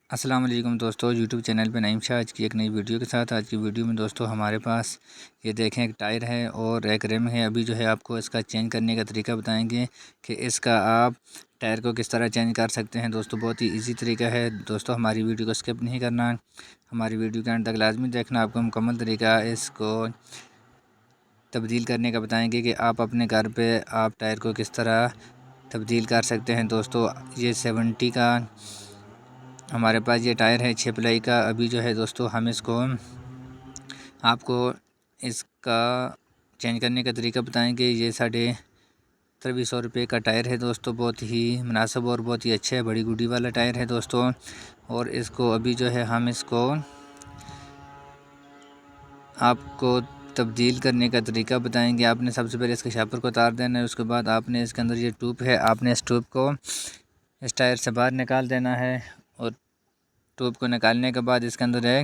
अस्सलाम वालेकुम दोस्तों, यूट्यूब चैनल पे नईम शाह आज की एक नई वीडियो के साथ। आज की वीडियो में दोस्तों हमारे पास ये देखें एक टायर है और एक रिम है। अभी जो है आपको इसका चेंज करने का तरीका बताएंगे कि इसका आप टायर को किस तरह चेंज कर सकते हैं। दोस्तों बहुत ही इजी तरीका है। दोस्तों हमारी वीडियो को स्किप नहीं करना, हमारी वीडियो के अंत तक लाजमी देखना। आपको मुकम्मल तरीका इसको तब्दील करने का बताएँगे कि आप अपने घर पर आप टायर को किस तरह तब्दील कर सकते हैं। दोस्तों ये 70 का हमारे पास ये टायर है 6 प्लाई का। अभी जो है दोस्तों हम इसको आपको इसका चेंज करने का तरीका बताएंगे। ये 2350 रुपये का टायर है दोस्तों, बहुत ही मुनासिब और बहुत ही अच्छा है, बड़ी गुडी वाला टायर है दोस्तों। और इसको अभी जो है हम इसको आपको तब्दील करने का तरीका बताएंगे। आपने सबसे पहले इसके शापर को उतार देना है, उसके बाद आपने इसके अंदर ये ट्यूब है, आपने इस ट्यूब को इस टायर से बाहर निकाल देना है। और ट्यूब को निकालने के बाद इसके अंदर है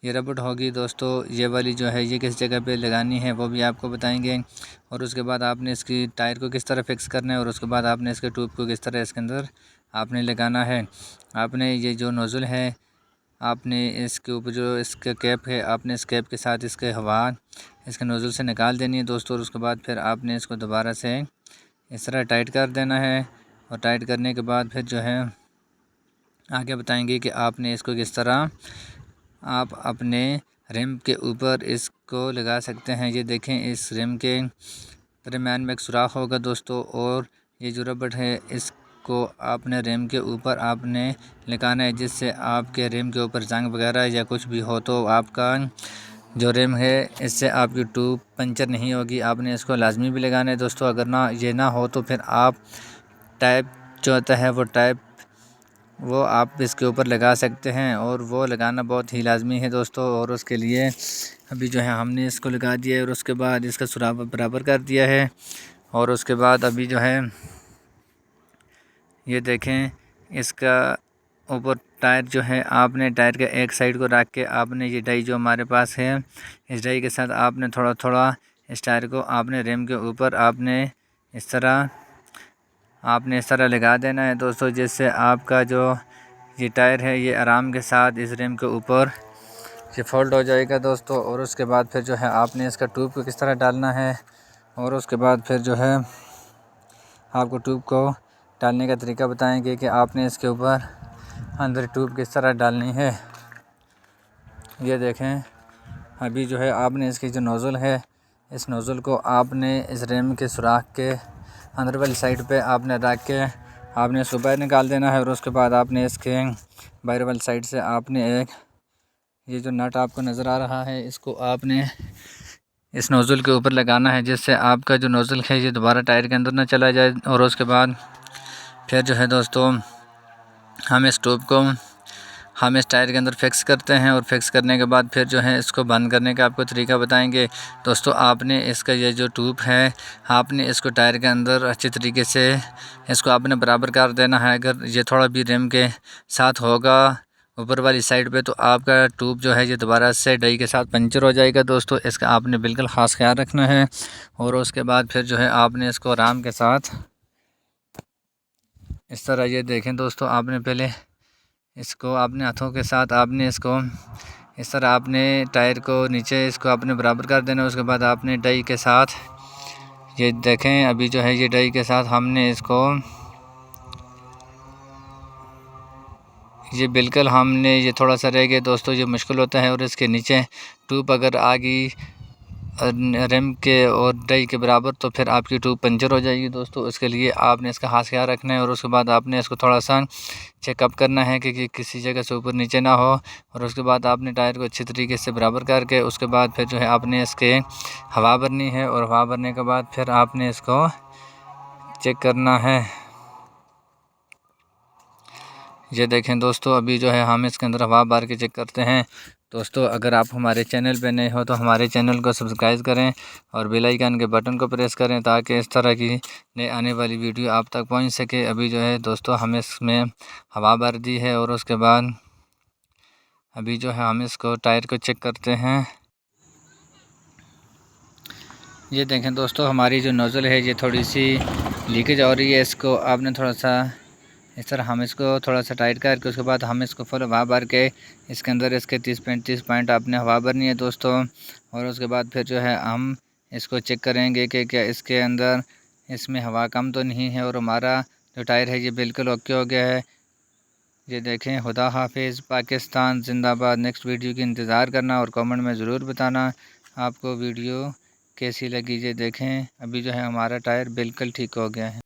ये रबड़ होगी दोस्तों, ये वाली जो है ये किस जगह पे लगानी है वो भी आपको बताएंगे। और उसके बाद आपने इसकी टायर को किस तरह फिक्स करना है और उसके बाद आपने इसके ट्यूब को किस तरह इसके अंदर आपने लगाना है। आपने ये जो नोज़ल है आपने इसके ऊपर जो इसका कैप है आपने इस कैप के साथ इसके हवा इसके नोज़ल से निकाल देनी है दोस्तों। और उसके बाद फिर आपने इसको दोबारा से इस तरह टाइट कर देना है। और टाइट करने के बाद फिर जो है आगे बताएंगे कि आपने इसको किस तरह आप अपने रिम के ऊपर इसको लगा सकते हैं। ये देखें इस रिम के दरम्यान में एक सुराख होगा दोस्तों, और ये जो रबड़ है इसको आपने रिम के ऊपर आपने लगाना है, जिससे आपके रिम के ऊपर जंग वगैरह या कुछ भी हो तो आपका जो रिम है इससे आपकी ट्यूब पंचर नहीं होगी। आपने इसको लाजमी भी लगाना है दोस्तों। अगर ना ये ना हो तो फिर आप टाइप जो होता है वो आप इसके ऊपर लगा सकते हैं, और वो लगाना बहुत ही लाजमी है दोस्तों। और उसके लिए अभी जो है हमने इसको लगा दिया है और उसके बाद इसका सुराख बराबर कर दिया है। और उसके बाद अभी जो है ये देखें इसका ऊपर टायर जो है आपने टायर के एक साइड को रख के आपने ये डाई जो हमारे पास है इस डाई के साथ आपने थोड़ा थोड़ा इस टायर को आपने रिम के ऊपर आपने इस तरह लगा देना है दोस्तों, जिससे आपका जो ये टायर है ये आराम के साथ इस रिम के ऊपर ये फोल्ड हो जाएगा दोस्तों। और उसके बाद फिर जो है आपने इसका ट्यूब को किस तरह डालना है, और उसके बाद फिर जो है आपको ट्यूब को डालने का तरीका बताएंगे कि आपने इसके ऊपर अंदर ट्यूब किस तरह डालनी है। ये देखें अभी जो है आपने इसकी जो नोज़ल है इस नोज़ल को आपने इस रिम के सुराख के अंदर वाली साइड पे आपने रख के आपने इसको बाहर निकाल देना है। और उसके बाद आपने इसके बाहर वाली साइड से आपने एक ये जो नट आपको नज़र आ रहा है इसको आपने इस नोज़ल के ऊपर लगाना है, जिससे आपका जो नोज़ल है ये दोबारा टायर के अंदर ना चला जाए। और उसके बाद फिर जो है दोस्तों हम इस ट्यूब को हम इस टायर के अंदर फिक्स करते हैं। और फिक्स करने के बाद फिर जो है इसको बंद करने का आपको तरीका बताएंगे दोस्तों। आपने इसका ये जो ट्यूब है आपने इसको टायर के अंदर अच्छे तरीके से इसको आपने बराबर कर देना है। अगर ये थोड़ा भी रिम के साथ होगा ऊपर वाली साइड पे तो आपका ट्यूब जो है ये दोबारा से डाई के साथ पंचर हो जाएगा दोस्तों। इसका आपने बिल्कुल ख़ास ख्याल रखना है। और उसके बाद फिर जो है आपने इसको आराम के साथ इस तरह ये देखें दोस्तों, आपने पहले इसको आपने हाथों के साथ आपने इसको इस तरह आपने टायर को नीचे इसको आपने बराबर कर देना। उसके बाद आपने डाई के साथ ये देखें अभी जो है ये डाई के साथ हमने इसको ये बिल्कुल हमने ये थोड़ा सा रह गया दोस्तों, ये मुश्किल होता है। और इसके नीचे ट्यूब अगर आ गई रिम के और डाई के बराबर तो फिर आपकी ट्यूब पंचर हो जाएगी दोस्तों। उसके लिए आपने इसका खास ख्याल रखना है। और उसके बाद आपने इसको थोड़ा सा चेकअप करना है कि किसी जगह से ऊपर नीचे ना हो। और उसके बाद आपने टायर को अच्छी तरीके से बराबर करके उसके बाद फिर जो है आपने इसके हवा भरनी है। और हवा भरने के बाद फिर आपने इसको चेक करना है। ये देखें दोस्तों अभी जो है हम इसके अंदर हवा भर के चेक करते हैं दोस्तों। अगर आप हमारे चैनल पे नए हो तो हमारे चैनल को सब्सक्राइब करें और बेल आइकन के बटन को प्रेस करें, ताकि इस तरह की नई आने वाली वीडियो आप तक पहुंच सके। अभी जो है दोस्तों हम इसमें हवा भर दी है। और उसके बाद अभी जो है हम इसको टायर को चेक करते हैं। ये देखें दोस्तों हमारी जो नोज़ल है ये थोड़ी सी लीकेज हो रही है, इसको आपने थोड़ा सा इस तरह हम इसको थोड़ा सा टाइट करके उसके बाद हम इसको फुल हवा भर के इसके अंदर इसके 30 पॉइंट आपने हवा भरनी है दोस्तों। और उसके बाद फिर जो है हम इसको चेक करेंगे कि क्या इसके अंदर इसमें हवा कम तो नहीं है, और हमारा जो टायर है ये बिल्कुल ओके हो गया है। ये देखें। खुदा हाफिज़। पाकिस्तान जिंदाबाद। नेक्स्ट वीडियो की इंतज़ार करना और कमेंट में ज़रूर बताना आपको वीडियो कैसी लगी। ये देखें, अभी जो है हमारा टायर बिल्कुल ठीक हो गया है।